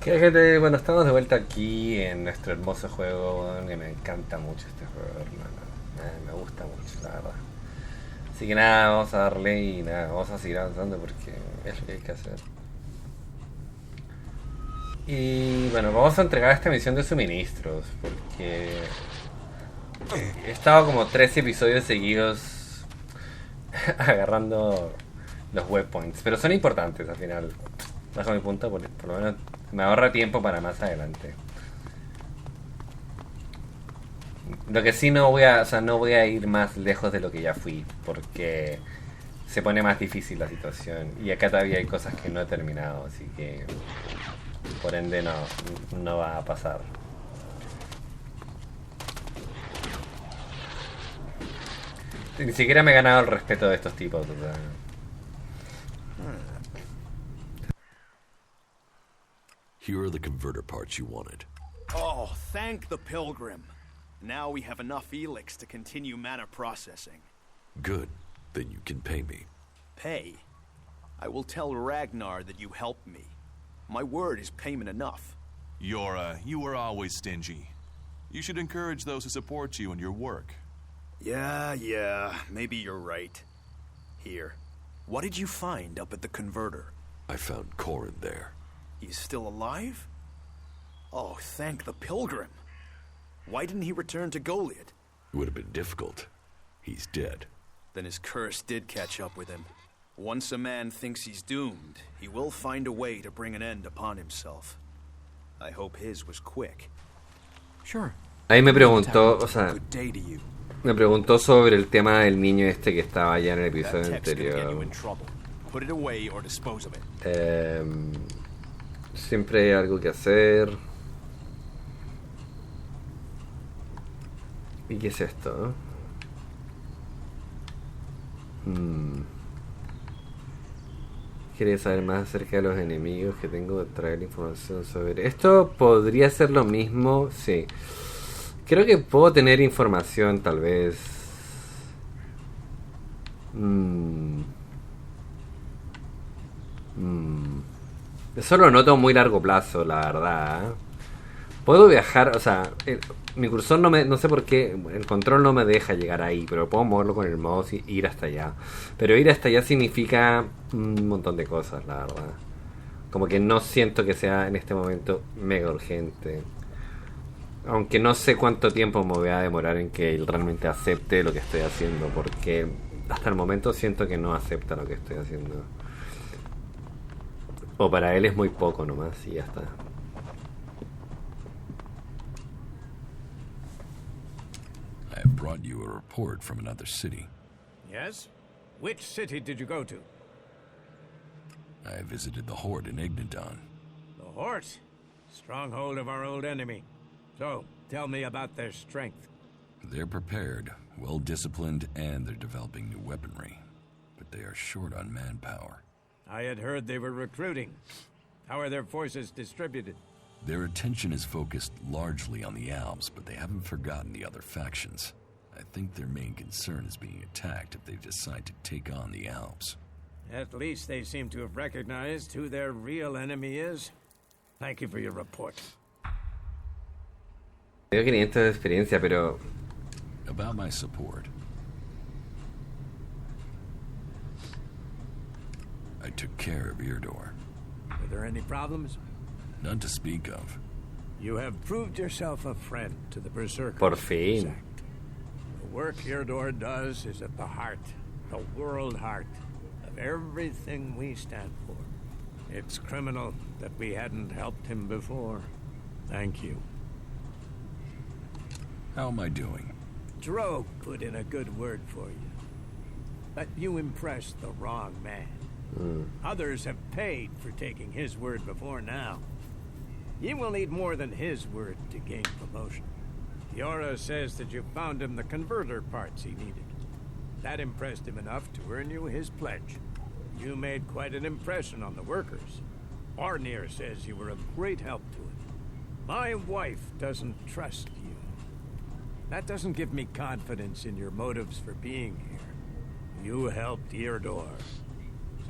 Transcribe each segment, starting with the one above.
Que gente, bueno, estamos de vuelta aquí en nuestro hermoso juego, que me encanta mucho este juego, hermano. Me gusta mucho, la verdad. Así que nada, vamos a darle y nada, vamos a seguir avanzando porque es lo que hay que hacer. Y bueno, vamos a entregar esta misión de suministros porque he estado como 13 episodios seguidos agarrando los waypoints, pero son importantes al final. Bajo mi punto, por lo menos me ahorra tiempo para más adelante. Lo que sí no voy a ir más lejos de lo que ya fui, porque se pone más difícil la situación y acá todavía hay cosas que no he terminado, así que por ende no va a pasar. Ni siquiera me he ganado el respeto de estos tipos, o sea. Here are the converter parts you wanted. Oh, thank the Pilgrim. Now we have enough ELEX to continue mana processing. Good. Then you can pay me. Pay? I will tell Ragnar that you helped me. My word is payment enough. Yora, you were always stingy. You should encourage those who support you in your work. Yeah, maybe you're right. Here, what did you find up at the converter? I found Corin there. He's still alive? Oh, thank the Pilgrim. Why didn't he return to Goliad? It would have been difficult. He's dead. Then his curse did catch up with him. Once a man thinks he's doomed, he will find a way to bring an end upon himself. I hope his was quick. Sure. Ahí me preguntó, o sea, Good day to you. me preguntó sobre el tema del niño este que estaba allá en el That episodio text could get you anterior. in trouble. Put it away or dispose of it. Siempre hay algo que hacer. ¿Y qué es esto? ¿Quieres saber más acerca de los enemigos que tengo? Traer información sobre... Esto podría ser lo mismo, sí. Creo que puedo tener información, tal vez. Eso lo noto a muy largo plazo, la verdad. Puedo viajar, o sea, mi cursor no sé por qué, el control no me deja llegar ahí, pero puedo moverlo con el mouse y ir hasta allá. Pero ir hasta allá significa un montón de cosas, la verdad. Como que no siento que sea en este momento mega urgente. Aunque no sé cuánto tiempo me voy a demorar en que él realmente acepte lo que estoy haciendo, porque hasta el momento siento que no acepta lo que estoy haciendo. O para él es muy poco nomás y ya está. I have brought you a report from another city. Yes? Which city did you go to? I visited the Horde in Ignadon. The Hort? Stronghold of our old enemy. So, tell me about their strength. They're prepared, well-disciplined, and they're developing new weaponry. But they are short on manpower. I had heard they were recruiting. How are their forces distributed? Their attention is focused largely on the Alps, but they haven't forgotten the other factions. I think their main concern is being attacked if they decide to take on the Alps. At least they seem to have recognized who their real enemy is. Thank you for your report. Tengo 500 de experiencia, pero... About my support. I took care of Eardor. Were there any problems? None to speak of. You have proved yourself a friend to the Berserkers. Por fin. Zack. The work Eardor does is at the heart, the world heart, of everything we stand for. It's criminal that we hadn't helped him before. Thank you. How am I doing? Drogue put in a good word for you. But you impressed the wrong man. Others have paid for taking his word before now. You will need more than his word to gain promotion. Yora says that you found him the converter parts he needed. That impressed him enough to earn you his pledge. You made quite an impression on the workers. Barnir says you were of great help to him. My wife doesn't trust you. That doesn't give me confidence in your motives for being here. You helped Eardor.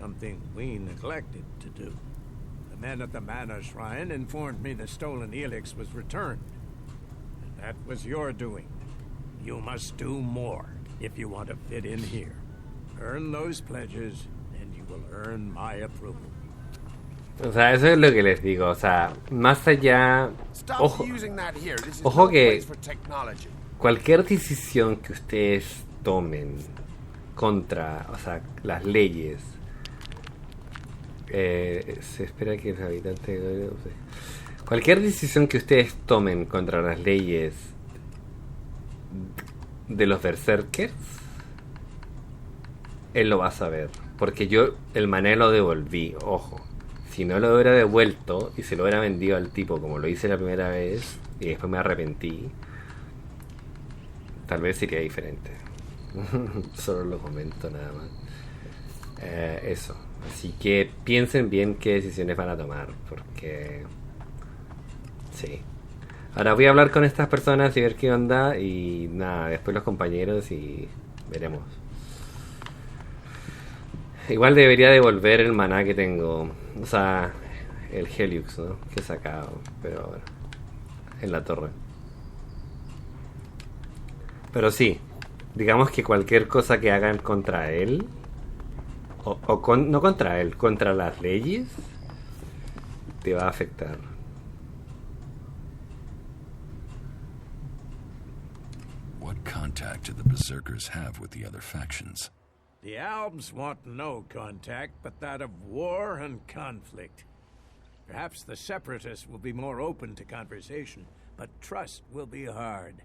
Something we neglected to do. The men at the Mana Shrine informed me the stolen ELEX was returned. And that was your doing. You must do more if you want to fit in here. Earn those pledges, and you will earn my approval. O sea, eso es lo que les digo. O sea, más allá... Ojo, ojo que cualquier decisión que ustedes tomen contra, o sea, las leyes, se espera que los habitantes... No sé. Cualquier decisión que ustedes tomen contra las leyes de los berserkers, él lo va a saber. Porque yo el maná lo devolví, ojo. Si no lo hubiera devuelto y se lo hubiera vendido al tipo como lo hice la primera vez y después me arrepentí, tal vez sería diferente. Solo lo comento nada más. Eso. Así que piensen bien qué decisiones van a tomar, porque sí. Ahora voy a hablar con estas personas y ver qué onda, y nada, después los compañeros y veremos. Igual debería devolver el maná que tengo, o sea, el Helix, ¿no? Que he sacado, pero bueno, en la torre. Pero sí, digamos que cualquier cosa que hagan contra él, no contra él, contra las leyes, te va a afectar. What contact do the Berserkers have with the other factions? The Albs want no contact but that of war and conflict. Perhaps the Separatists will be more open to conversation, but trust will be hard.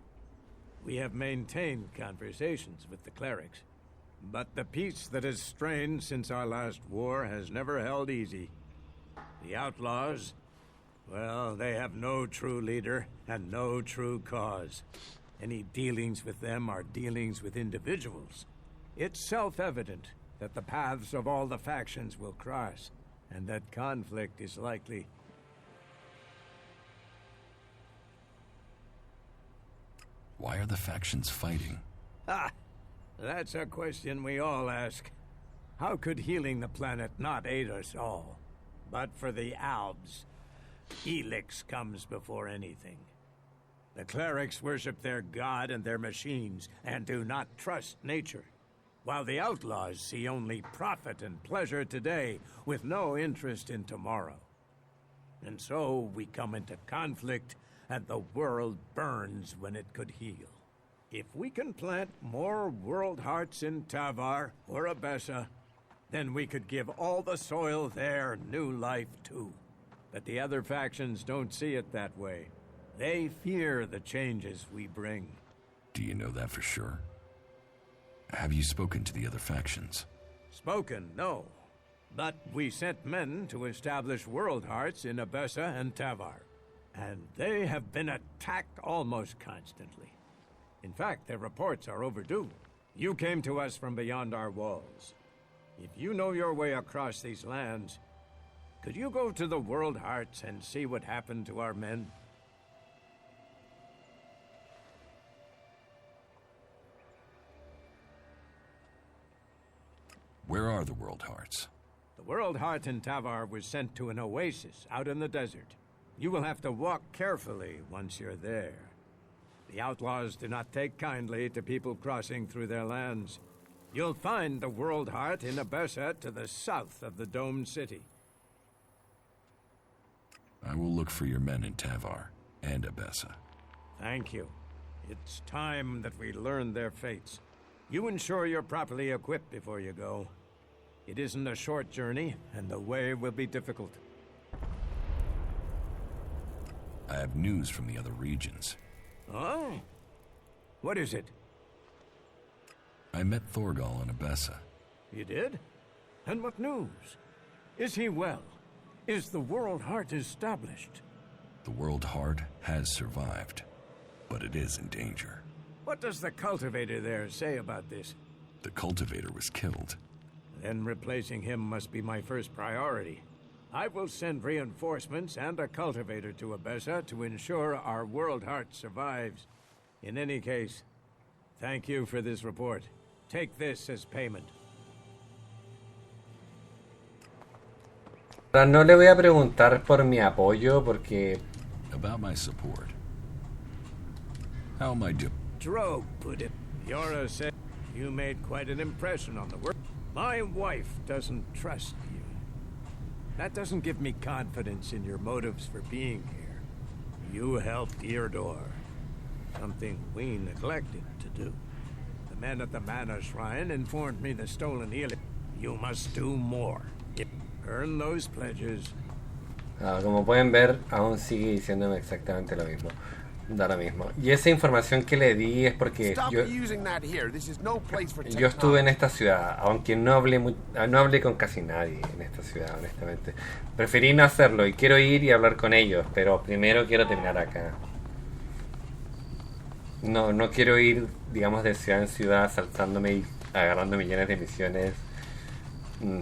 We have maintained conversations with the clerics, but the peace that has strained since our last war has never held easy. The outlaws, well, they have no true leader and no true cause. Any dealings with them are dealings with individuals. It's self-evident that the paths of all the factions will cross, and that conflict is likely. Why are the factions fighting? Ah, that's a question we all ask. How could healing the planet not aid us all? But for the Albs, ELEX comes before anything. The clerics worship their god and their machines, and do not trust nature. While the outlaws see only profit and pleasure today, with no interest in tomorrow. And so we come into conflict, and the world burns when it could heal. If we can plant more world hearts in Tavar or Abessa, then we could give all the soil there new life too. But the other factions don't see it that way. They fear the changes we bring. Do you know that for sure? Have you spoken to the other factions? Spoken, no. But we sent men to establish world hearts in Abessa and Tavar. And they have been attacked almost constantly. In fact, their reports are overdue. You came to us from beyond our walls. If you know your way across these lands, could you go to the world hearts and see what happened to our men? Where are the World Hearts? The World Heart in Tavar was sent to an oasis out in the desert. You will have to walk carefully once you're there. The outlaws do not take kindly to people crossing through their lands. You'll find the World Heart in Abessa to the south of the domed city. I will look for your men in Tavar and Abessa. Thank you. It's time that we learn their fates. You ensure you're properly equipped before you go. It isn't a short journey, and the way will be difficult. I have news from the other regions. Oh? What is it? I met Thorgal in Abessa. You did? And what news? Is he well? Is the World Heart established? The World Heart has survived, but it is in danger. What does the cultivator there say about this? The cultivator was killed. Then replacing him must be my first priority. I will send reinforcements and a cultivator to Abessa to ensure our World Heart survives. In any case, thank you for this report. Take this as payment. Ahora no le voy a preguntar por mi apoyo porque... About my support. How am I doing? Drogue put it. Yora said you made quite an impression on the world. My wife doesn't trust you. That doesn't give me confidence in your motives for being here. You helped Eardor. Something we neglected to do. The men at the Mana Shrine informed me the stolen ELEX. You must do more. Earn those pledges. Como pueden ver, aún sigue diciéndome exactamente lo mismo. Da lo mismo. Y esa información que le di es porque yo estuve en esta ciudad, aunque no hablé con casi nadie en esta ciudad, honestamente. Preferí no hacerlo y quiero ir y hablar con ellos, pero primero quiero terminar acá. No quiero ir, digamos, de ciudad en ciudad saltándome y agarrando millones de misiones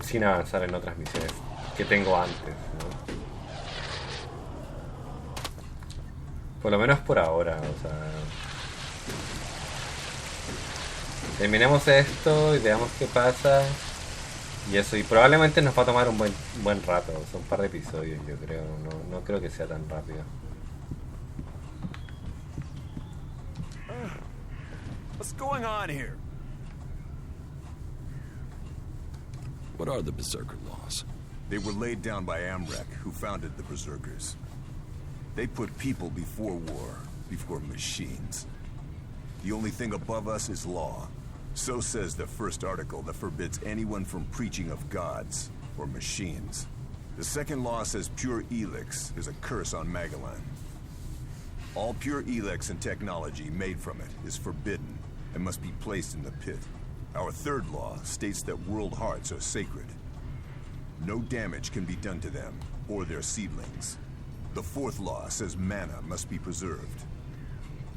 sin avanzar en otras misiones que tengo antes, ¿no? Por lo menos por ahora, o sea... Terminemos esto y veamos qué pasa. Y eso, y probablemente nos va a tomar un buen rato, o sea, un par de episodios, yo creo. No creo que sea tan rápido. What's going on here? What are the Berserker laws? They were laid down by Amrek, who founded the Berserkers. They put people before war, before machines. The only thing above us is law. So says the first article that forbids anyone from preaching of gods or machines. The second law says pure ELEX is a curse on Magellan. All pure ELEX and technology made from it is forbidden and must be placed in the pit. Our third law states that world hearts are sacred. No damage can be done to them or their seedlings. The fourth law says mana must be preserved.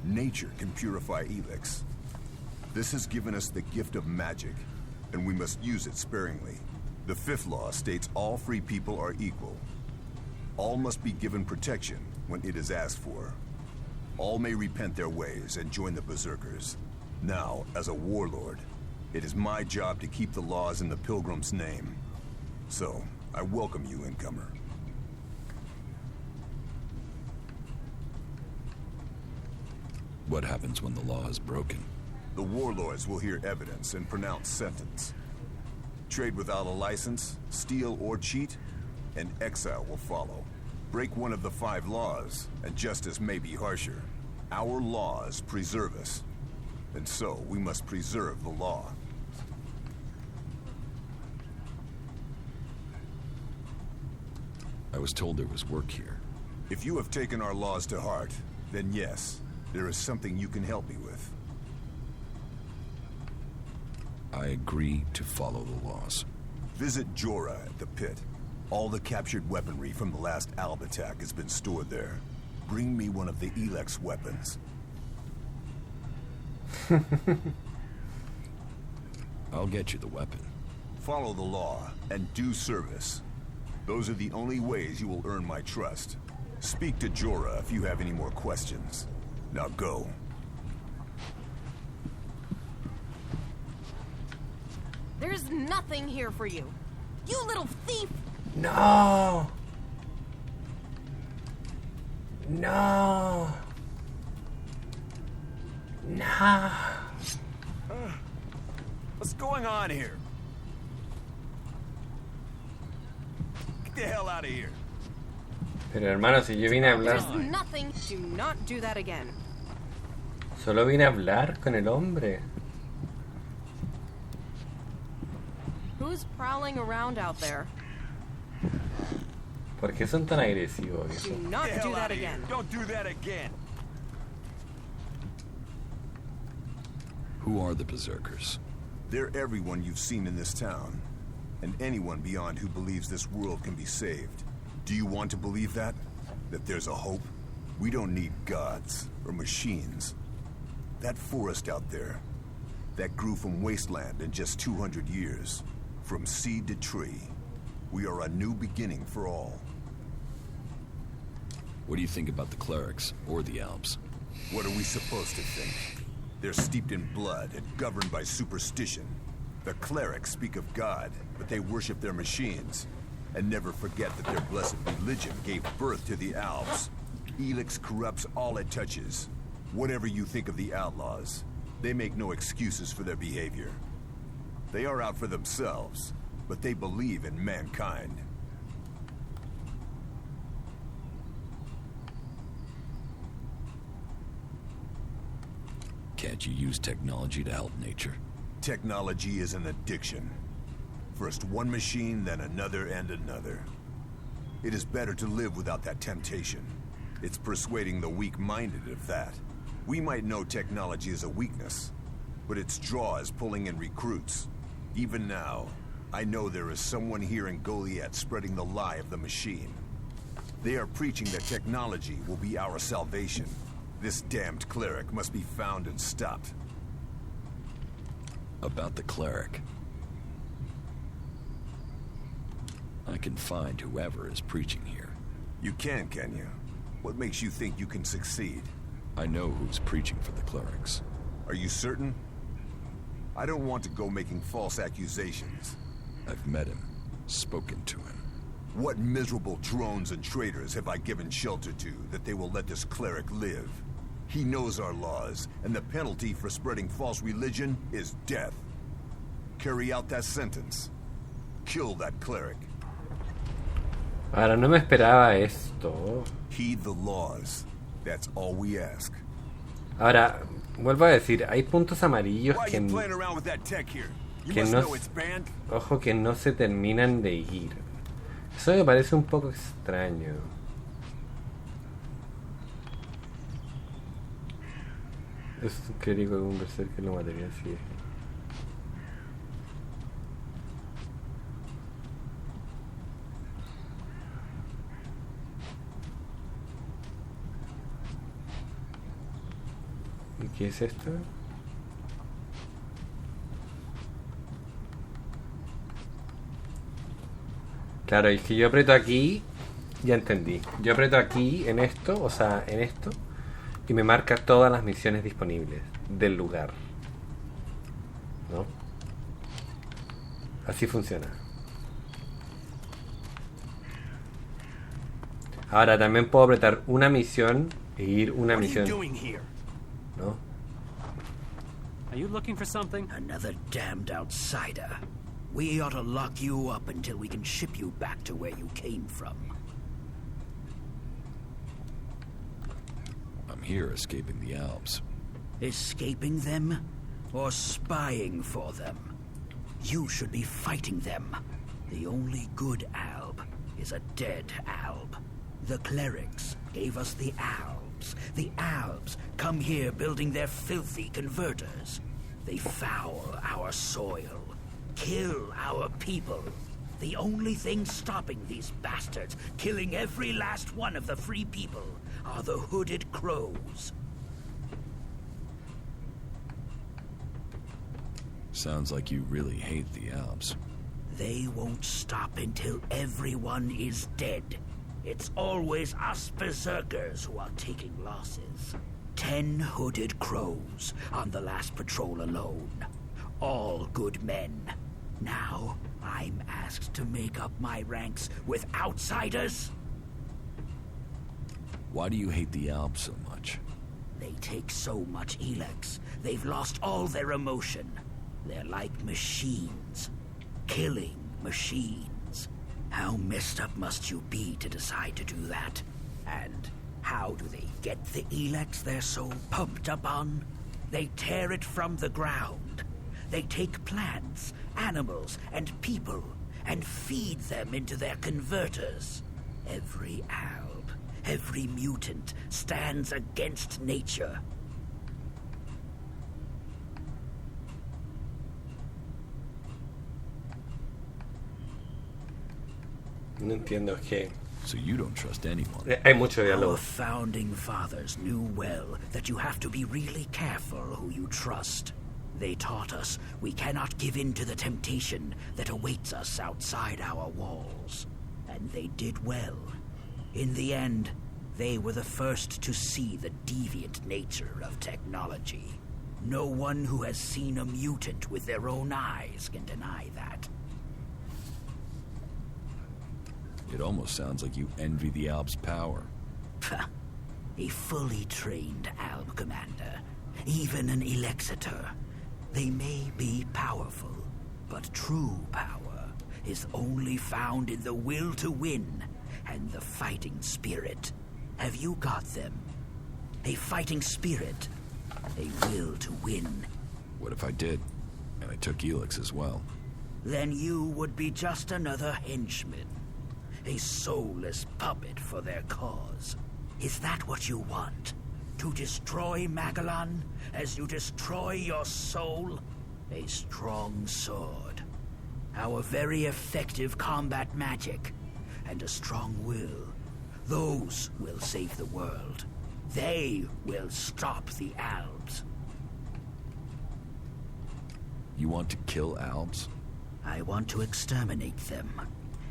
Nature can purify ELEX. This has given us the gift of magic, and we must use it sparingly. The fifth law states all free people are equal. All must be given protection when it is asked for. All may repent their ways and join the Berserkers. Now, as a warlord, it is my job to keep the laws in the Pilgrim's name. So, I welcome you, incomer. What happens when the law is broken? The warlords will hear evidence and pronounce sentence. Trade without a license, steal or cheat, and exile will follow. Break one of the 5 laws, and justice may be harsher. Our laws preserve us, and so we must preserve the law. I was told there was work here. If you have taken our laws to heart, then yes, there is something you can help me with. I agree to follow the laws. Visit Jorah at the pit. All the captured weaponry from the last Alb attack has been stored there. Bring me one of the ELEX weapons. I'll get you the weapon. Follow the law and do service. Those are the only ways you will earn my trust. Speak to Jorah if you have any more questions. Now go. There's nothing here for you. You little thief! No. No. No. What's going on here? Get the hell out of here. Pero hermano, si yo vine a hablar... There's nothing. Do not do that again. Solo vine a hablar con el hombre. Who's prowling around out there? ¿Por qué son tan agresivos? Do Viejo? not Get the do hell that out of here. again. Don't do that again. Who are the Berserkers? They're everyone you've seen in this town, and anyone beyond who believes this world can be saved. Do you want to believe that? That there's a hope? We don't need gods or machines. That forest out there, that grew from wasteland in just 200 years. From seed to tree. We are a new beginning for all. What do you think about the clerics or the Alps? What are we supposed to think? They're steeped in blood and governed by superstition. The clerics speak of God, but they worship their machines. And never forget that their blessed religion gave birth to the Alps. ELEX corrupts all it touches. Whatever you think of the outlaws, they make no excuses for their behavior. They are out for themselves, but they believe in mankind. Can't you use technology to help nature? Technology is an addiction. First one machine, then another and another. It is better to live without that temptation. It's persuading the weak-minded of that. We might know technology is a weakness, but its draw is pulling in recruits. Even now, I know there is someone here in Goliath spreading the lie of the machine. They are preaching that technology will be our salvation. This damned cleric must be found and stopped. About the cleric. I can find whoever is preaching here. You can you? What makes you think you can succeed? I know who's preaching for the clerics. Are you certain? I don't want to go making false accusations. I've met him, spoken to him. What miserable drones and traitors have I given shelter to that they will let this cleric live? He knows our laws, and the penalty for spreading false religion is death. Carry out that sentence. Kill that cleric. Ahora, no me esperaba esto. Heed the laws. That's all we ask. Ahora, vuelvo a decir, hay puntos amarillos que no, ojo, que no se terminan de ir. Eso me parece un poco extraño. Es un clérigo de un berserker que lo mataría así. ¿Y qué es esto? Claro, y es que yo aprieto aquí, ya entendí. Yo aprieto aquí en esto, o sea, en esto, y me marca todas las misiones disponibles del lugar, ¿no? Así funciona. Ahora también puedo apretar una misión e ir una misión, ¿no? Are you looking for something? Another damned outsider. We ought to lock you up until we can ship you back to where you came from. I'm here escaping the Alps. Escaping them? Or spying for them? You should be fighting them. The only good Alb is a dead Alb. The clerics gave us the Albs. The Albs come here building their filthy converters. They foul our soil. Kill our people. The only thing stopping these bastards killing every last one of the free people are the hooded crows. Sounds like you really hate the Alps. They won't stop until everyone is dead. It's always us berserkers who are taking losses. 10 hooded crows on the last patrol alone. All good men. Now, I'm asked to make up my ranks with outsiders? Why do you hate the Alps so much? They take so much ELEX, they've lost all their emotion. They're like machines. Killing machines. How messed up must you be to decide to do that? And how do they get the ELEX they're so pumped up on? They tear it from the ground. They take plants, animals, and people, and feed them into their converters. Every Alb, every mutant stands against nature. No entiendo, es que So you don't trust anyone. hay mucho diálogo. Our founding fathers knew well that you have to be really careful who you trust. They taught us we cannot give in to the temptation that awaits us outside our walls. And they did well. In the end, they were the first to see the deviant nature of technology. No one who has seen a mutant with their own eyes can deny that. It almost sounds like you envy the Alps' power. A fully trained Alb commander, even an Elexitor. They may be powerful, but true power is only found in the will to win and the fighting spirit. Have you got them? A fighting spirit, a will to win. What if I did, and I took ELEX as well? Then you would be just another henchman. A soulless puppet for their cause. Is that what you want? To destroy Magellan as you destroy your soul? A strong sword. Our very effective combat magic. And a strong will. Those will save the world. They will stop the Alps. You want to kill Alps? I want to exterminate them.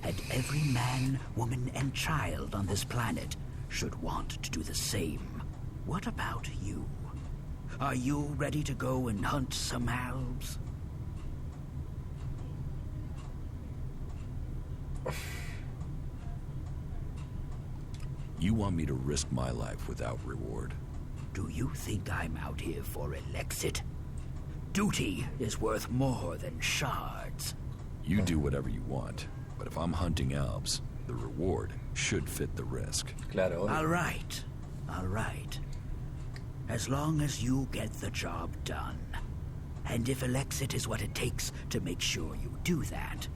And every man, woman, and child on this planet should want to do the same. What about you? Are you ready to go and hunt some Alps? You want me to risk my life without reward? Do you think I'm out here for Elexit? Duty is worth more than shards. You do whatever you want, but if I'm hunting Alps, the reward should fit the risk. Claro. All right. As long as you get the job done. And if Elexit is what it takes to make sure you do that,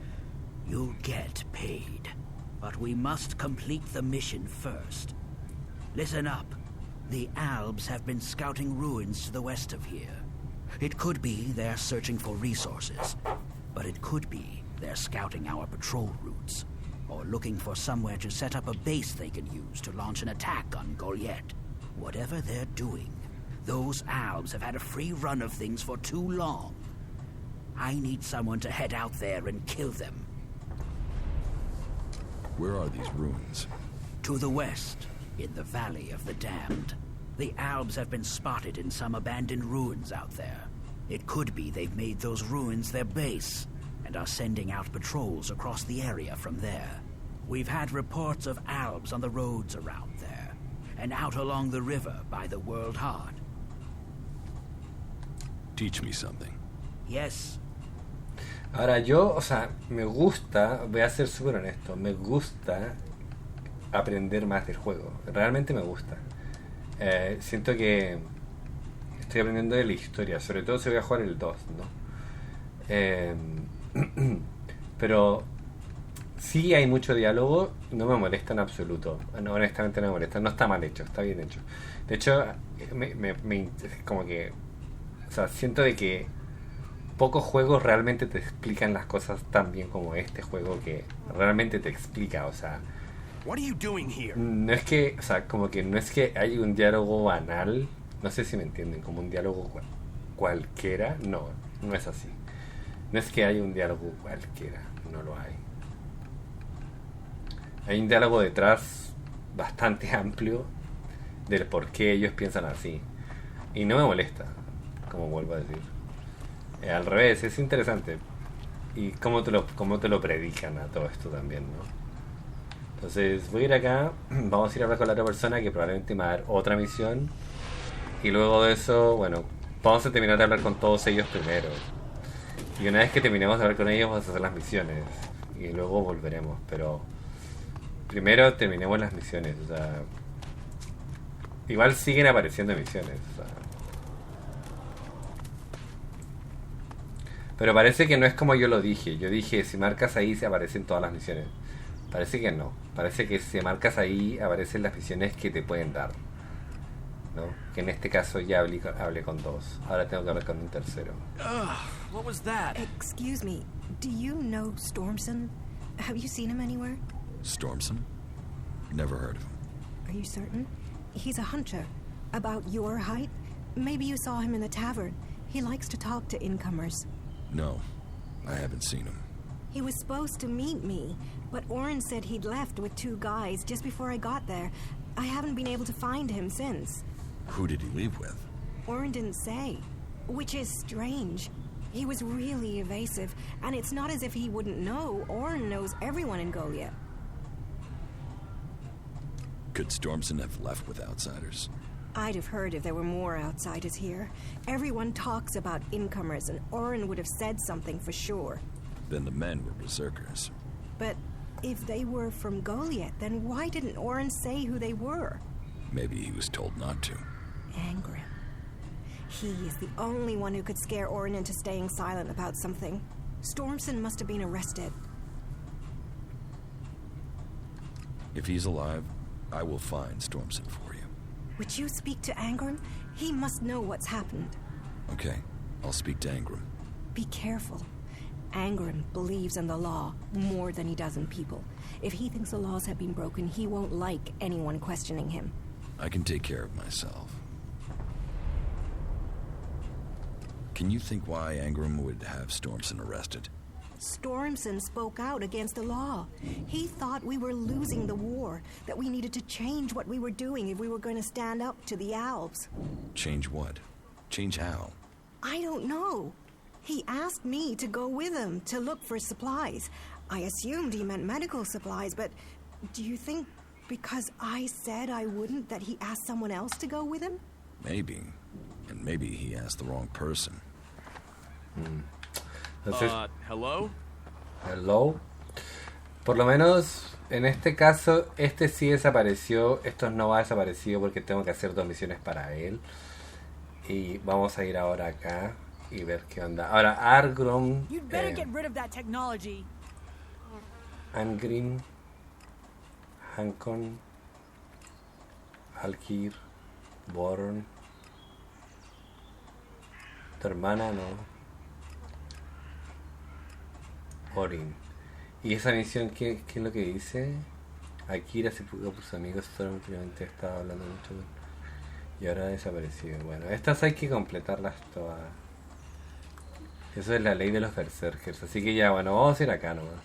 you'll get paid. But we must complete the mission first. Listen up. The Albs have been scouting ruins to the west of here. It could be they're searching for resources, but it could be they're scouting our patrol routes, or looking for somewhere to set up a base they can use to launch an attack on Goliath. Whatever they're doing, those Albs have had a free run of things for too long. I need someone to head out there and kill them. Where are these ruins? To the west, in the Valley of the Damned. The Albs have been spotted in some abandoned ruins out there. It could be they've made those ruins their base, and are sending out patrols across the area from there. We've had reports of Albs on the roads around there, and out along the river by the World Heart. Teach me something. Yes. Ahora yo, o sea, me gusta, voy a ser súper honesto, me gusta aprender más del juego. Realmente me gusta. Siento que estoy aprendiendo de la historia, sobre todo si voy a jugar el 2, ¿no? Pero sí hay mucho diálogo, no me molesta en absoluto. No, honestamente no me molesta, no está mal hecho, está bien hecho. De hecho, como que, o sea, siento de que pocos juegos realmente te explican las cosas tan bien como este juego, que realmente te explica, o sea, What are you doing here? no es que, o sea, como que no es que hay un diálogo banal, no sé si me entienden, como un diálogo cualquiera, no es así. No es que haya un diálogo cualquiera, no lo hay. Hay un diálogo detrás bastante amplio del por qué ellos piensan así. Y no me molesta, como vuelvo a decir. Al revés, es interesante. Y cómo te lo predican a todo esto también, ¿no? Entonces voy a ir acá, vamos a ir a hablar con la otra persona que probablemente me va a dar otra misión. Y luego de eso, bueno, vamos a terminar de hablar con todos ellos primero. Y una vez que terminemos de hablar con ellos, vamos a hacer las misiones. Y luego volveremos, pero primero terminemos las misiones, o sea, igual siguen apareciendo misiones, o sea. Pero parece que no es como yo lo dije. Yo dije, si marcas ahí se aparecen todas las misiones. Parece que no. Parece que si marcas ahí aparecen las misiones que te pueden dar, ¿no? Que en este caso ya hablé con dos. Ahora tengo que hablar con un tercero. What was that? Excuse me, do you know Stormson? Have you seen him anywhere? Stormson? Never heard of him. Are you certain? He's a hunter. About your height? Maybe you saw him in the tavern. He likes to talk to incomers. No, I haven't seen him. He was supposed to meet me, but Oren said he'd left with 2 guys just before I got there. I haven't been able to find him since. Who did he leave with? Oren didn't say, which is strange. He was really evasive, and it's not as if he wouldn't know. Oren knows everyone in Goliath. Could Stormson have left with outsiders? I'd have heard if there were more outsiders here. Everyone talks about incomers, and Oren would have said something for sure. Then the men were berserkers. But if they were from Goliath, then why didn't Oren say who they were? Maybe he was told not to. Angrim. He is the only one who could scare Oren into staying silent about something. Stormson must have been arrested. If he's alive, I will find Stormson for you. Would you speak to Angrim? He must know what's happened. Okay, I'll speak to Angrim. Be careful. Angrim believes in the law more than he does in people. If he thinks the laws have been broken, he won't like anyone questioning him. I can take care of myself. Can you think why Angrim would have Stormson arrested? Stormson spoke out against the law. He thought we were losing the war, that we needed to change what we were doing if we were going to stand up to the Alps. Change what? Change how? I don't know. He asked me to go with him to look for supplies. I assumed he meant medical supplies, but do you think because I said I wouldn't that he asked someone else to go with him? Maybe. And maybe he asked the wrong person. Entonces, hello? hello. Por lo menos en este caso, este sí desapareció. Esto no va desaparecido porque tengo que hacer 2 misiones para él. Y vamos a ir ahora acá y ver qué onda. Ahora, Argrim. Angrim. Hankon. Alkir. Born. Tu hermana, no. Orin. ¿Y esa misión qué es lo que dice? Akira se publicó por sus amigos, solo últimamente estaba hablando mucho y ahora ha desaparecido. Bueno, estas hay que completarlas todas. Eso es la ley de los berserkers. Así que ya, bueno, vamos a ir acá nomás.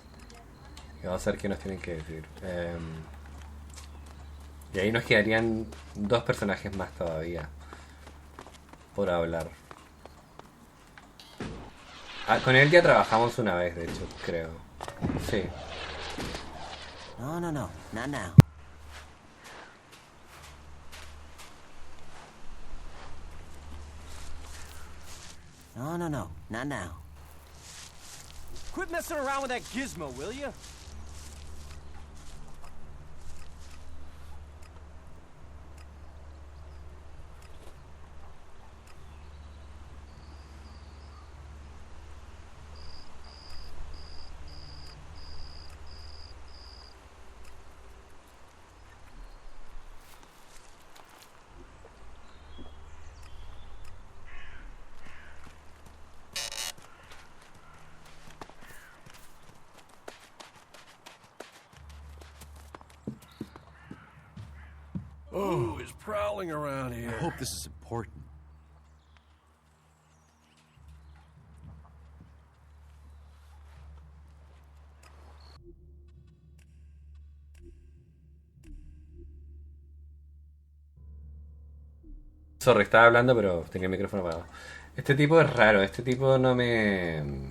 Y vamos a ver qué nos tienen que decir. Y ahí nos quedarían 2 personajes más todavía por hablar. Con él ya trabajamos una vez, de hecho, creo. Sí. No, not now. No, not now. Quit messing around with that gizmo, will you? Who is prowling around here? I hope this is important. Sorry, estaba hablando pero tenía el micrófono apagado. Este tipo es raro, este tipo no me...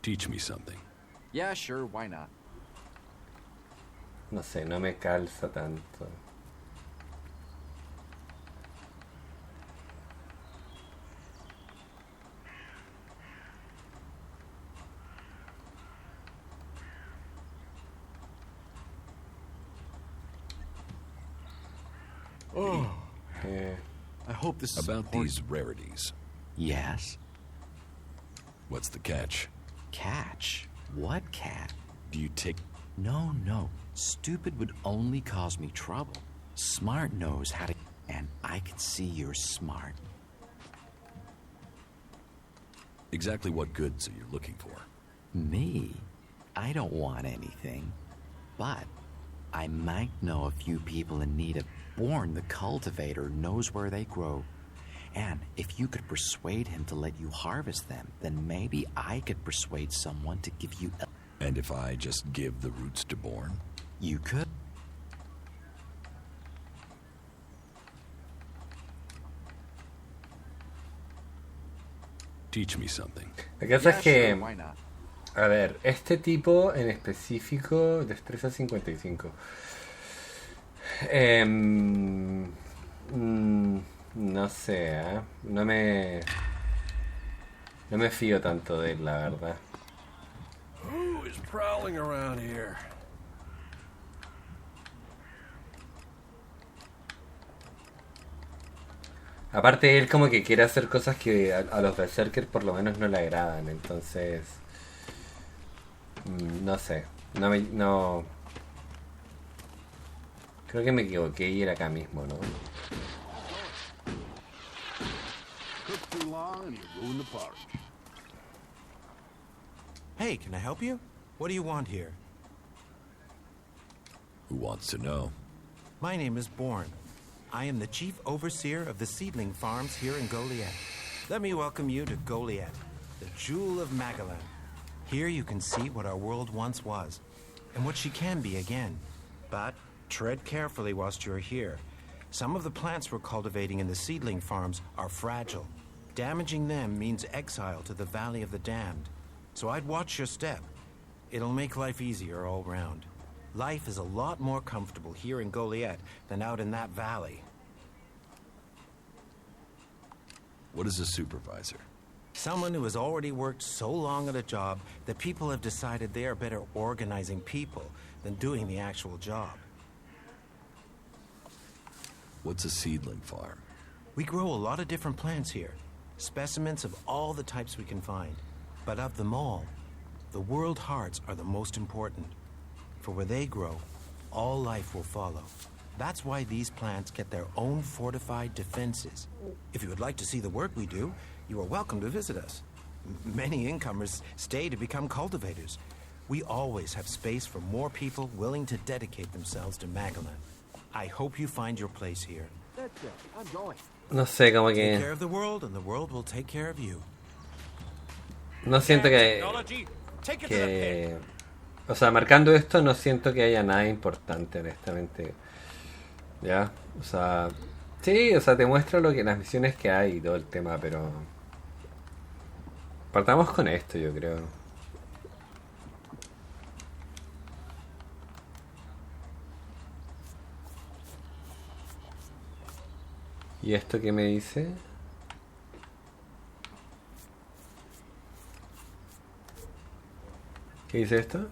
Teach me something. Yeah, sure, why not? No sé, no me calza tanto. I hope this is about important. These rarities. Yes. What's the catch? Catch? What cat? Do you take... No. Stupid would only cause me trouble. Smart knows how to... And I can see you're smart. Exactly what goods are you looking for? Me? I don't want anything. But I might know a few people in need of... Born the cultivator knows where they grow. And if you could persuade him to let you harvest them, then maybe I could persuade someone to give you... And if I just give the roots to Born? You could. Teach me something. Lo que pasa es que A ver, este tipo en específico, destreza 55. No sé, ¿eh? No me fío tanto de él, la verdad. Who is prowling around here? Aparte él como que quiere hacer cosas que a los berserkers por lo menos no le agradan, entonces no sé, no creo que me equivoqué y era acá mismo, ¿no? Hey, can I help you? What do you want here? Who wants to know? My name is Bourne. I am the chief overseer of the seedling farms here in Goliath. Let me welcome you to Goliath, the jewel of Magalan. Here you can see what our world once was, and what she can be again. But tread carefully whilst you're here. Some of the plants we're cultivating in the seedling farms are fragile. Damaging them means exile to the Valley of the Damned. So I'd watch your step. It'll make life easier all round. Life is a lot more comfortable here in Goliath than out in that valley. What is a supervisor? Someone who has already worked so long at a job that people have decided they are better organizing people than doing the actual job. What's a seedling farm? We grow a lot of different plants here. Specimens of all the types we can find. But of them all, the world hearts are the most important. For where they grow, all life will follow. That's why these plants get their own fortified defenses. If you would like to see the work we do, you are welcome to visit us. Many incomers stay to become cultivators. We always have space for more people willing to dedicate themselves to Magalan. I hope you find your place here. That's it. I'm going. No sé, como que Take care of the world, and the world will take care of you. no siento que o sea, marcando esto no siento que haya nada importante, honestamente. Ya, o sea, sí, o sea, te muestro lo que las misiones que hay y todo el tema, pero partamos con esto, yo creo. ¿Y esto qué me dice? ¿Qué dice esto?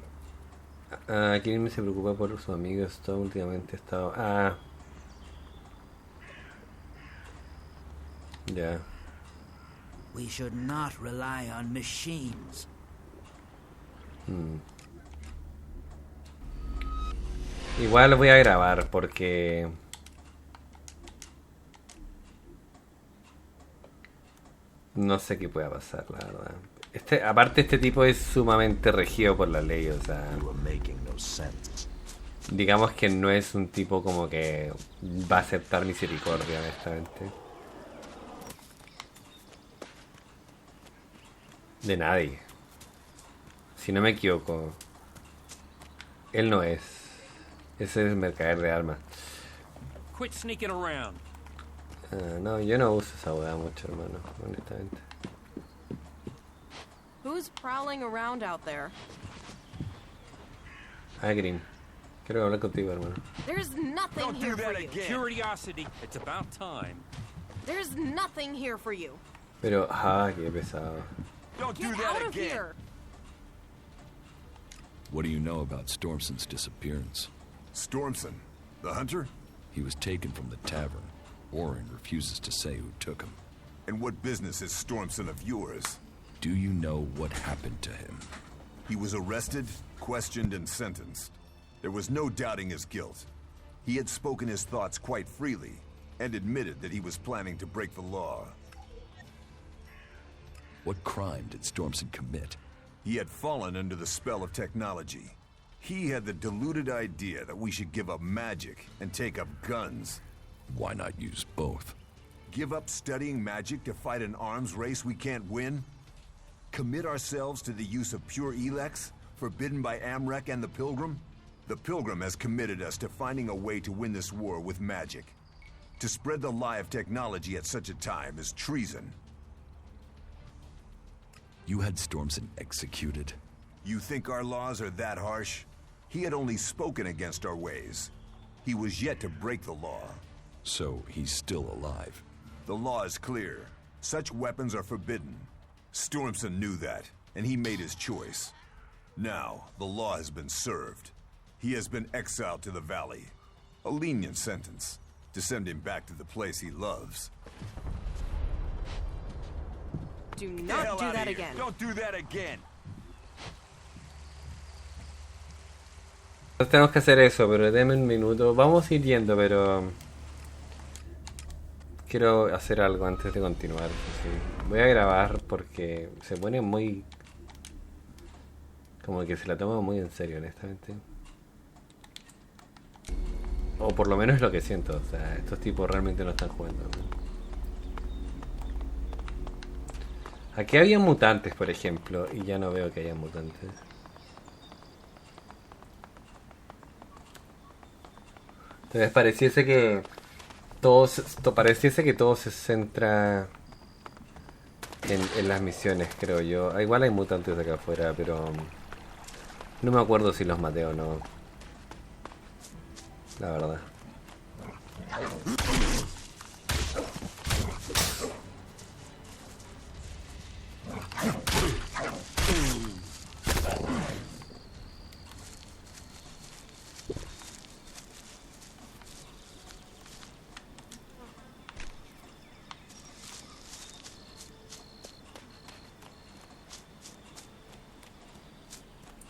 Quien se preocupa por sus amigos, todo últimamente ha estado... ya. We should not rely on machines. Igual lo voy a grabar porque... no sé qué pueda pasar, la verdad. Aparte este tipo es sumamente regido por la ley, o sea... digamos que no es un tipo como que va a aceptar misericordia, honestamente. De nadie. Si no me equivoco, él no es. Ese es el mercader de armas. Quit sneaking around. No, yo no uso esa hueá mucho, hermano, honestamente. Who's prowling around out there? Green. Quiero hablar contigo, hermano. There's nothing Don't here do for that you. again. Curiosity. It's about time. There's nothing here for you. Pero, qué pesado. Don't do Get that out of again. here. What do you know about Stormson's disappearance? Stormson, the hunter? He was taken from the tavern. Orin refuses to say who took him. And what business is Stormson of yours? Do you know what happened to him? He was arrested, questioned, and sentenced. There was no doubting his guilt. He had spoken his thoughts quite freely, and admitted that he was planning to break the law. What crime did Stormson commit? He had fallen under the spell of technology. He had the deluded idea that we should give up magic and take up guns. Why not use both? Give up studying magic to fight an arms race we can't win? Commit ourselves to the use of pure ELEX, forbidden by Amrek and the Pilgrim? The Pilgrim has committed us to finding a way to win this war with magic. To spread the lie of technology at such a time is treason. You had Stormson executed? You think our laws are that harsh? He had only spoken against our ways. He was yet to break the law. So he's still alive. The law is clear. Such weapons are forbidden. Stormson knew that, and he made his choice. Now, the law has been served. He has been exiled to the valley. A lenient sentence, to send him back to the place he loves. Do not do that again. Don't do that again. Tenemos que hacer eso, pero denme un minuto. Vamos a ir yendo, pero... quiero hacer algo antes de continuar. Sí. Voy a grabar porque se pone muy... como que se la toma muy en serio, honestamente. O por lo menos es lo que siento. O sea, estos tipos realmente no están jugando, ¿no? Aquí había mutantes, por ejemplo, y ya no veo que haya mutantes. Entonces pareciese que todo se centra en las misiones, creo yo. Igual hay mutantes acá afuera, pero no me acuerdo si los maté o no. La verdad.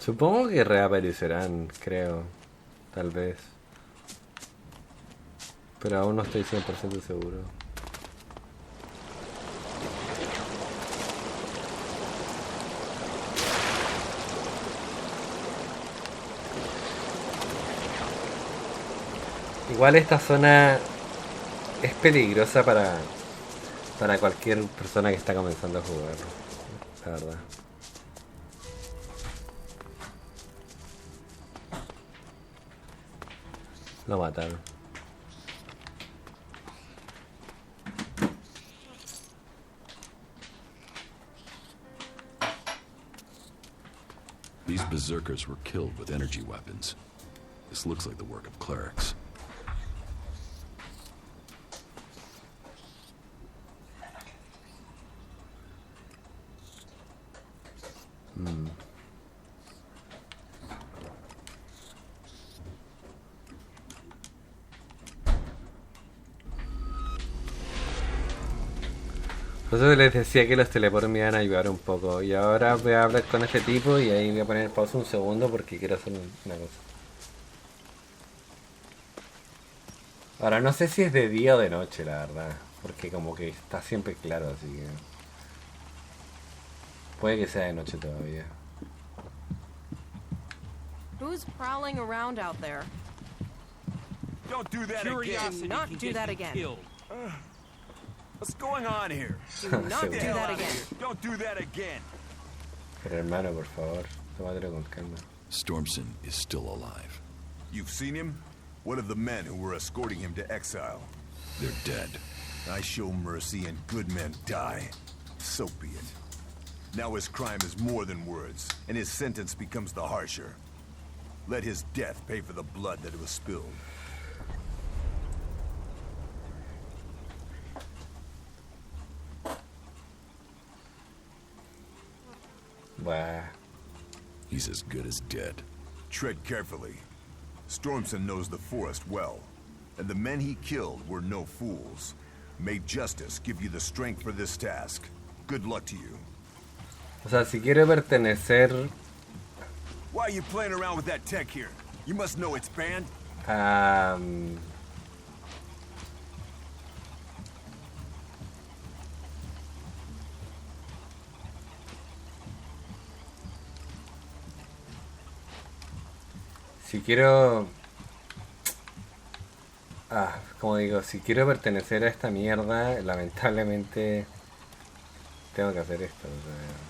Supongo que reaparecerán, creo. Tal vez. Pero aún no estoy 100% seguro. Igual esta zona es peligrosa para cualquier persona que está comenzando a jugar, la verdad. Lo mataron. These berserkers were killed with energy weapons. This looks like the work of clerics. Por eso les decía que los teleports me iban a ayudar un poco. Y ahora voy a hablar con este tipo y ahí voy a poner pausa un segundo porque quiero hacer una cosa. Ahora no sé si es de día o de noche, la verdad. Porque como que está siempre claro, así que... puede que sea de noche todavía. Who's prowling around out there? Don't do that Curiosity again. do not do that again. What's going on here? Do not do that again. Don't do that again. Pero hermano, por favor, tómatelo con calma. Stormson is still alive. You've seen him? What of the men who were escorting him to exile? They're dead. I show mercy and good men die. So be it. Now his crime is more than words, and his sentence becomes the harsher. Let his death pay for the blood that was spilled. Bah. He's as good as dead. Tread carefully. Stormson knows the forest well, and the men he killed were no fools. May justice give you the strength for this task. Good luck to you. O sea, si quiere pertenecer... Why are you playing around with that tech here? You must know it's banned. Si quiero... como digo, si quiero pertenecer a esta mierda, lamentablemente tengo que hacer esto. O sea...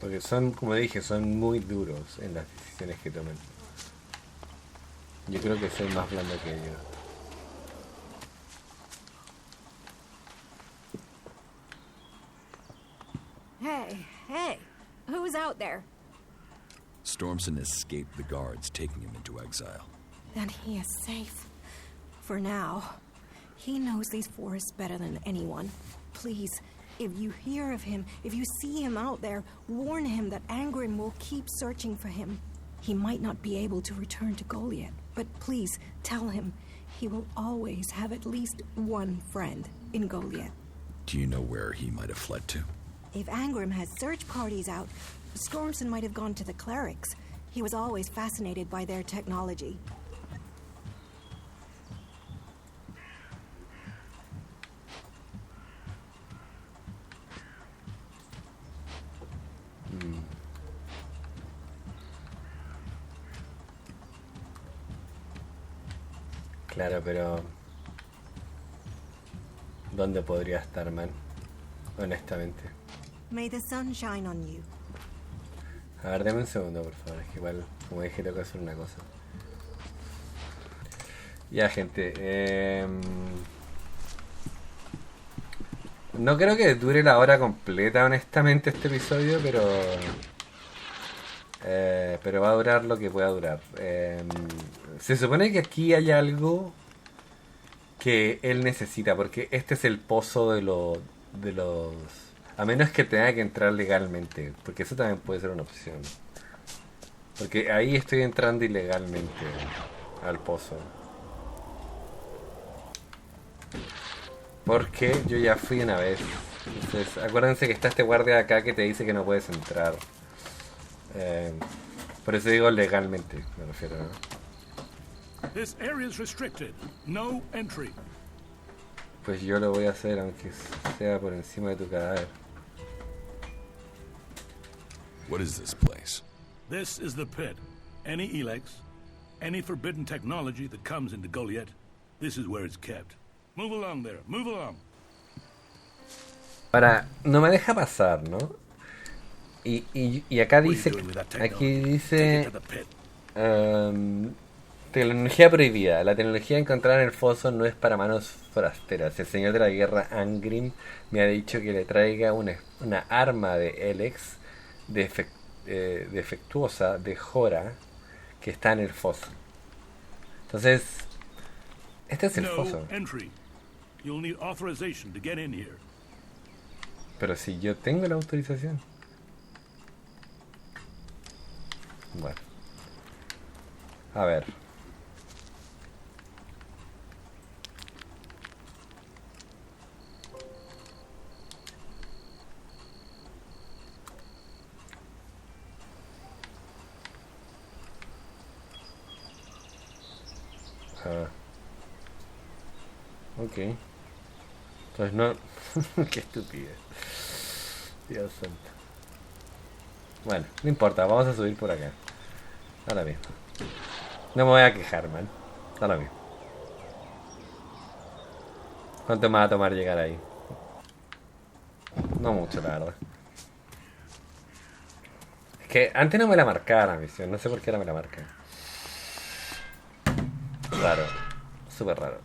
Porque son, como dije, son muy duros en las decisiones que toman. Yo creo que soy más blando que ellos. Hey, who's out there? Stormson escaped the guards, taking him into exile. Then he is safe. For now. He knows these forests better than anyone. Please, if you hear of him, if you see him out there, warn him that Angrim will keep searching for him. He might not be able to return to Goliath, but please tell him he will always have at least one friend in Goliath. Do you know where he might have fled to? If Angrim has search parties out, Stormson might have gone to the clerics. He was always fascinated by their technology. Claro, pero ¿dónde podría estar, man? Honestamente. May the sun shine on you. A ver, dame un segundo, por favor. Es que igual, como dije, tengo que hacer una cosa. Ya, gente. No creo que dure la hora completa, honestamente, este episodio, pero va a durar lo que pueda durar. Se supone que aquí hay algo que él necesita, porque este es el pozo de los... A menos que tenga que entrar legalmente, porque eso también puede ser una opción. Porque ahí estoy entrando ilegalmente al pozo. Porque yo ya fui una vez. Entonces, acuérdense que está este guardia de acá que te dice que no puedes entrar. Por eso digo legalmente, me refiero, ¿no? This area is restricted. No entry. Pues yo lo voy a hacer aunque sea por encima de tu cadáver. What is this place? This is the pit. Any ELEX, any forbidden technology that comes into Goliath, this is where it's kept. Move along there. Move along. No me deja pasar, ¿no? Y acá dice, aquí dice tecnología prohibida. La tecnología encontrada en el foso no es para manos forasteras. El señor de la guerra Angrim me ha dicho que le traiga una arma de ELEX defectuosa de Jora que está en el foso. Entonces, este es el foso. Pero si yo tengo la autorización. Bueno. A ver. Ok. Entonces no. Qué estupidez. Dios santo. Bueno, no importa, vamos a subir por acá. Ahora mismo. No me voy a quejar, man. Ahora mismo. ¿Cuánto me va a tomar llegar ahí? No mucho, la verdad. Es que antes no me la marcaba la misión. No sé por qué ahora me la marca. Raro. Súper raro.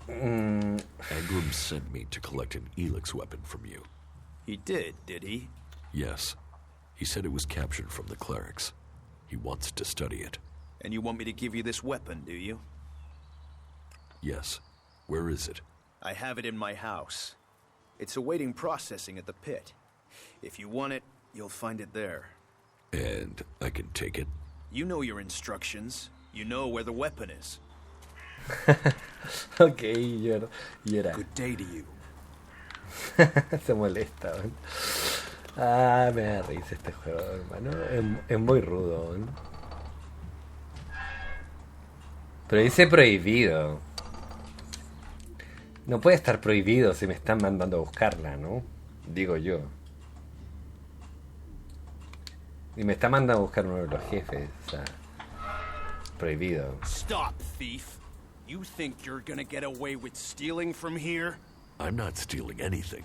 Angrim sent me to collect an ELEX weapon from you. He did he? Yes. He said it was captured from the clerics. He wants to study it. And you want me to give you this weapon, do you? Yes. Where is it? I have it in my house. It's awaiting processing at the pit. If you want it, you'll find it there. And I can take it? You know your instructions. You know where the weapon is. Ok, llora. Good day to you. Se molesta, ¿ven? Me da risa este juego, hermano. Es muy rudo, ¿ven? Pero dice prohibido. No puede estar prohibido si me están mandando a buscarla, ¿no? Digo yo. Y me está mandando a buscar uno de los jefes, o sea, prohibido. Stop, thief. You think you're gonna get away with stealing from here? I'm not stealing anything.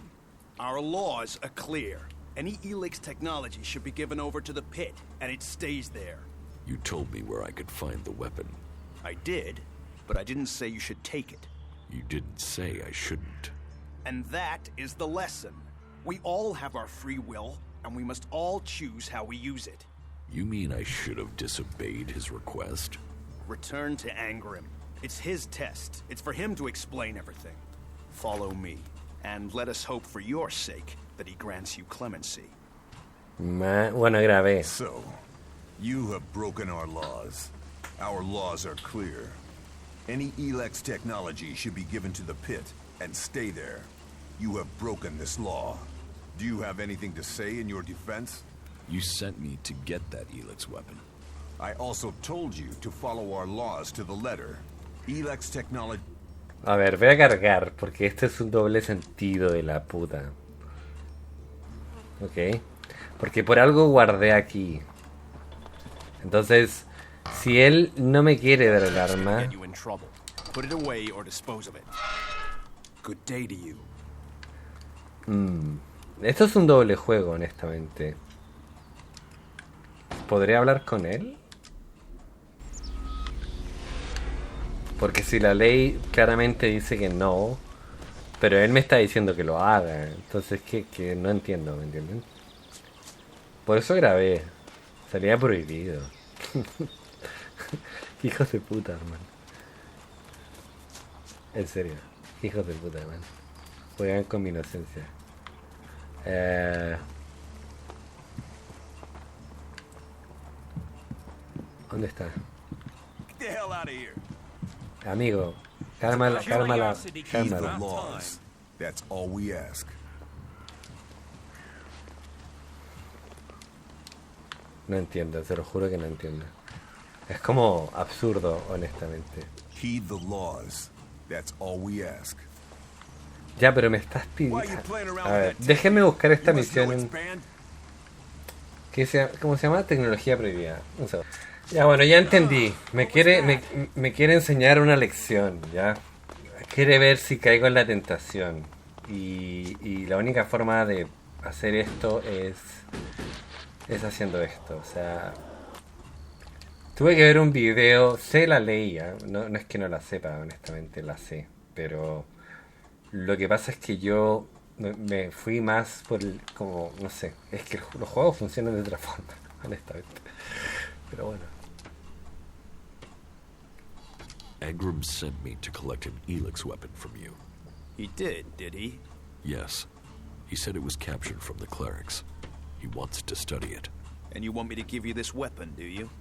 Our laws are clear. Any ELEX technology should be given over to the pit, and it stays there. You told me where I could find the weapon. I did, but I didn't say you should take it. You didn't say I shouldn't. And that is the lesson. We all have our free will, and we must all choose how we use it. You mean I should have disobeyed his request? Return to Angrim. It's his test. It's for him to explain everything. Follow me, and let us hope for your sake that he grants you clemency. Bueno, grabé. So, you have broken our laws. Our laws are clear. Any ELEX technology should be given to the pit and stay there. You have broken this law. Do you have anything to say in your defense? You sent me to get that ELEX weapon. I also told you to follow our laws to the letter. ELEX technology... A ver, voy a cargar, porque este es un doble sentido de la puta. Ok. Porque por algo guardé aquí. Entonces, si él no me quiere dar el arma... Put it away or dispose of it. Good day to you. Esto es un doble juego, honestamente. ¿Podré hablar con él? Porque si la ley claramente dice que no, pero él me está diciendo que lo haga, entonces que no entiendo, ¿me entienden? Por eso grabé. Salía prohibido. Hijos de puta, hermano. En serio, hijos de puta, hermano. Juegan con mi inocencia. ¿Dónde está? Get the hell out of here. Amigo, cálmala. Heed the laws. That's all we ask. No entiendo, se lo juro que no entiendo. Es como absurdo, honestamente. Heed the laws. That's all we ask. Ya, pero me estás pidiendo... A ver, déjeme buscar esta misión en... ¿Cómo se llama? Tecnología prohibida. Un segundo. Ya, bueno, ya entendí. Me quiere enseñar una lección, ¿ya? Quiere ver si caigo en la tentación. Y la única forma de hacer esto es haciendo esto. O sea, tuve que ver un video. Sé la ley, ¿ya? No es que no la sepa, honestamente, la sé. Pero lo que pasa es que yo me fui más por el... como, no sé. Es que los juegos funcionan de otra forma, honestamente. Pero bueno. Angrim sent me to collect an ELEX weapon from you. He did he? Yes. He said it was captured from the clerics. He wants to study it. And you want me to give you this weapon, do you?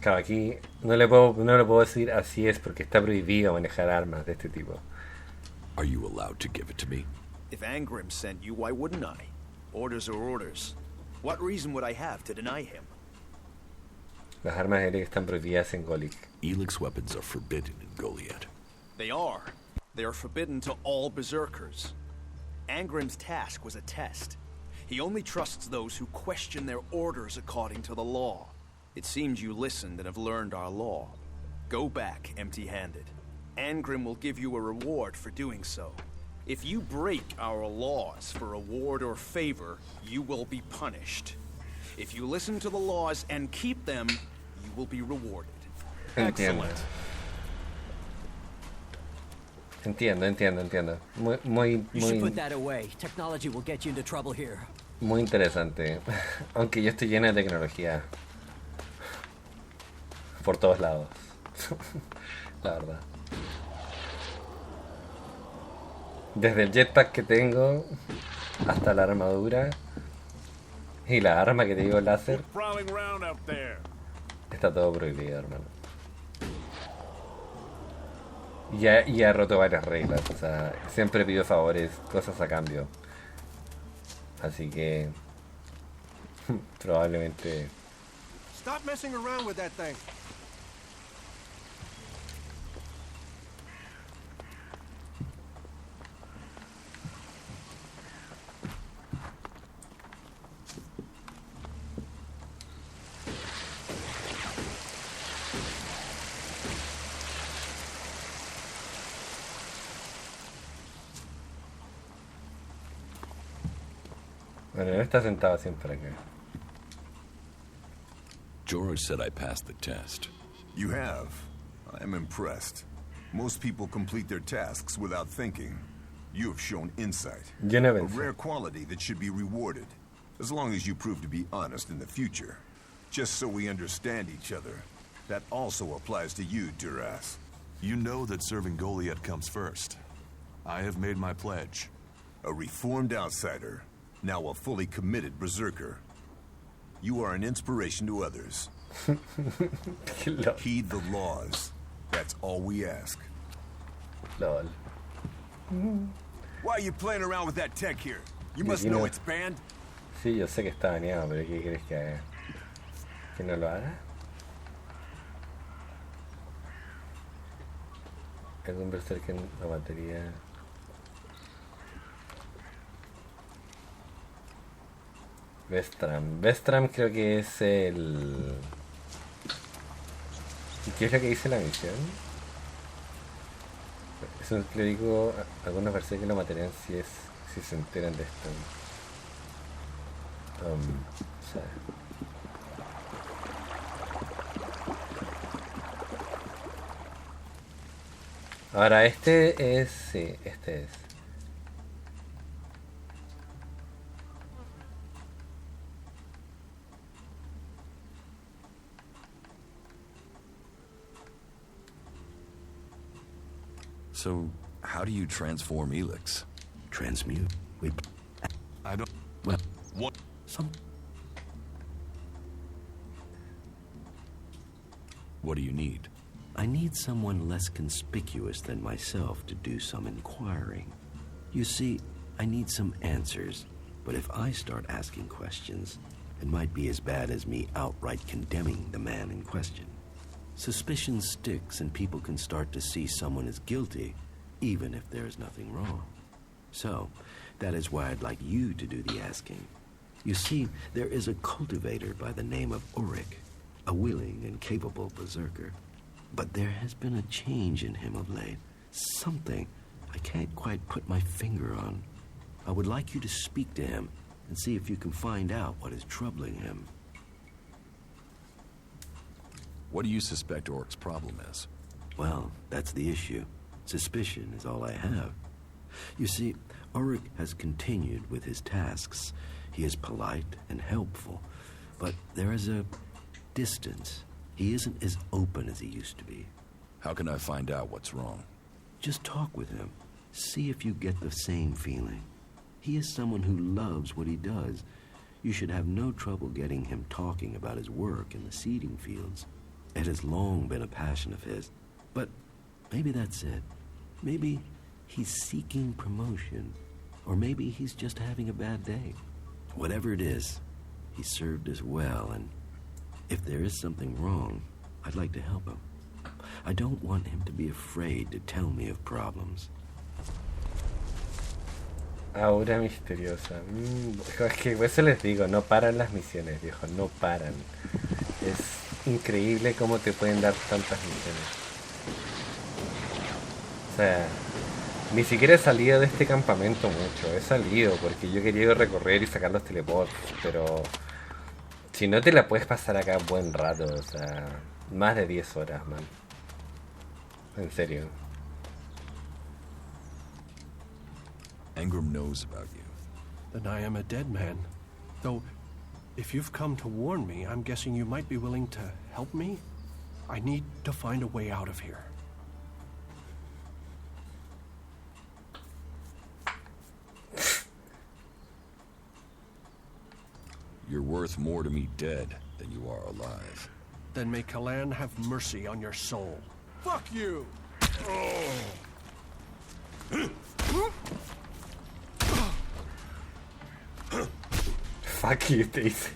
Claro, aquí no le puedo decir así es porque está prohibido manejar armas de este tipo. Are you allowed to give it to me? If Angrim sent you, why wouldn't I? Orders are orders. What reason would I have to deny him? Las armas ELEX están prohibidas en Golic. ELEX weapons are forbidden in Goliath. They are. They are forbidden to all berserkers. Angrim's task was a test. He only trusts those who question their orders according to the law. It seems you listened and have learned our law. Go back empty-handed. Angrim will give you a reward for doing so. If you break our laws for reward or favor, you will be punished. If you listen to the laws and keep them, you will be rewarded. Entiendo. Entiendo. Muy interesante. Aunque yo estoy llena de tecnología. Por todos lados. La verdad. Desde el jetpack que tengo hasta la armadura y la arma que te digo láser. Está todo prohibido, hermano. Y ha roto varias reglas. O sea, siempre pido favores, cosas a cambio. Así que probablemente. Stop messing around with that thing. Bueno, él está sentado siempre acá. George said I passed the test. You have. I am impressed. Most people complete their tasks without thinking. You have shown insight. A rare quality that should be rewarded. As long as you prove to be honest in the future. Just so we understand each other. That also applies to you, Duras. You know that serving Goliath comes first. I have made my pledge. A reformed outsider, now a fully committed berserker. You are an inspiration to others. Heed the laws. That's all we ask. Lol. Why are you playing around with that tech here? You must know it's banned. Sí, yo sé que está baneado, pero ¿qué quieres que haga? ¿Que no lo haga? ¿Algún berserker en la batería? Vestram creo que es el... ¿Qué es lo que dice la misión? Es un clérigo, algunos berserkers lo matarían si se enteran de esto. O sea, ahora este es... Sí, este es. So, how do you transform ELEX? Transmute? I don't... Well, what? What do you need? I need someone less conspicuous than myself to do some inquiring. You see, I need some answers, but if I start asking questions, it might be as bad as me outright condemning the man in question. Suspicion sticks and people can start to see someone as guilty, even if there is nothing wrong. So, that is why I'd like you to do the asking. You see, there is a cultivator by the name of Ulrich, a willing and capable berserker. But there has been a change in him of late. Something I can't quite put my finger on. I would like you to speak to him and see if you can find out what is troubling him. What do you suspect Orc's problem is? Well, that's the issue. Suspicion is all I have. You see, Ulrich has continued with his tasks. He is polite and helpful, but there is a distance. He isn't as open as he used to be. How can I find out what's wrong? Just talk with him. See if you get the same feeling. He is someone who loves what he does. You should have no trouble getting him talking about his work in the seeding fields. It has long been a passion of his. But maybe that's it. Maybe he's seeking promotion. Or maybe he's just having a bad day. Whatever it is, he served us well, and if there is something wrong, I'd like to help him. I don't want him to be afraid to tell me of problems. Aura misteriosa. Es que por eso les digo, no paran las misiones, viejo, no paran. Es increíble cómo te pueden dar tantas misiones. O sea, ni siquiera he salido de este campamento mucho. He salido porque yo quería recorrer y sacar los teleports, pero si no te la puedes pasar acá buen rato, o sea, más de 10 horas, man. En serio. Engram knows about you. Then I am a dead man. Though, if you've come to warn me, I'm guessing you might be willing to help me? I need to find a way out of here. You're worth more to me dead than you are alive. Then may Kalan have mercy on your soul. Fuck you! Fuck you, te dice.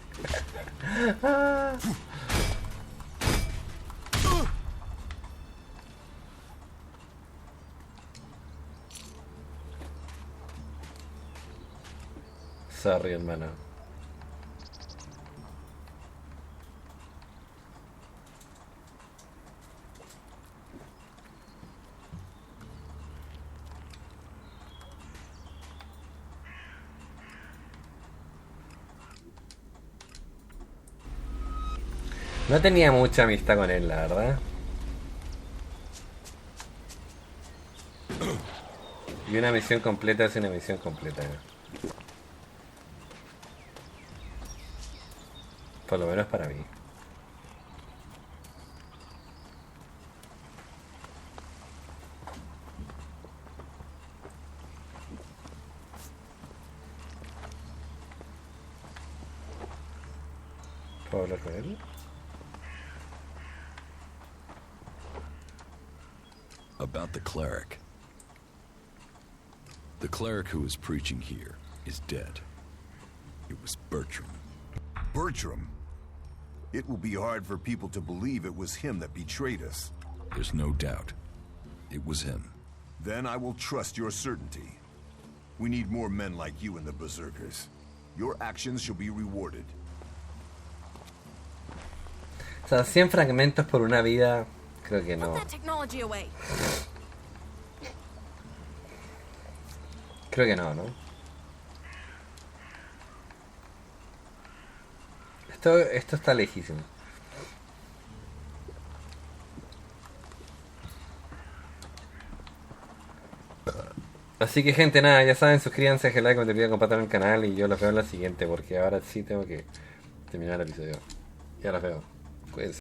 Sorry, hermano. No tenía mucha amistad con él, la verdad. Y una misión completa es una misión completa. Por lo menos para mí. ¿Puedo hablar con él? About the cleric. The cleric who was preaching here is dead. It was Bertram. Bertram? It will be hard for people to believe it was him that betrayed us. There's no doubt. It was him. Then I will trust your certainty. We need more men like you in the Berserkers. Your actions shall be rewarded. O sea, 100 fragmentos por una vida, creo que no. Creo que no, ¿no? Esto está lejísimo. Así que gente, nada, ya saben, suscríbanse, dejen like, compartan, compartan el canal y yo los veo en la siguiente porque ahora sí tengo que terminar el episodio. Ya los veo.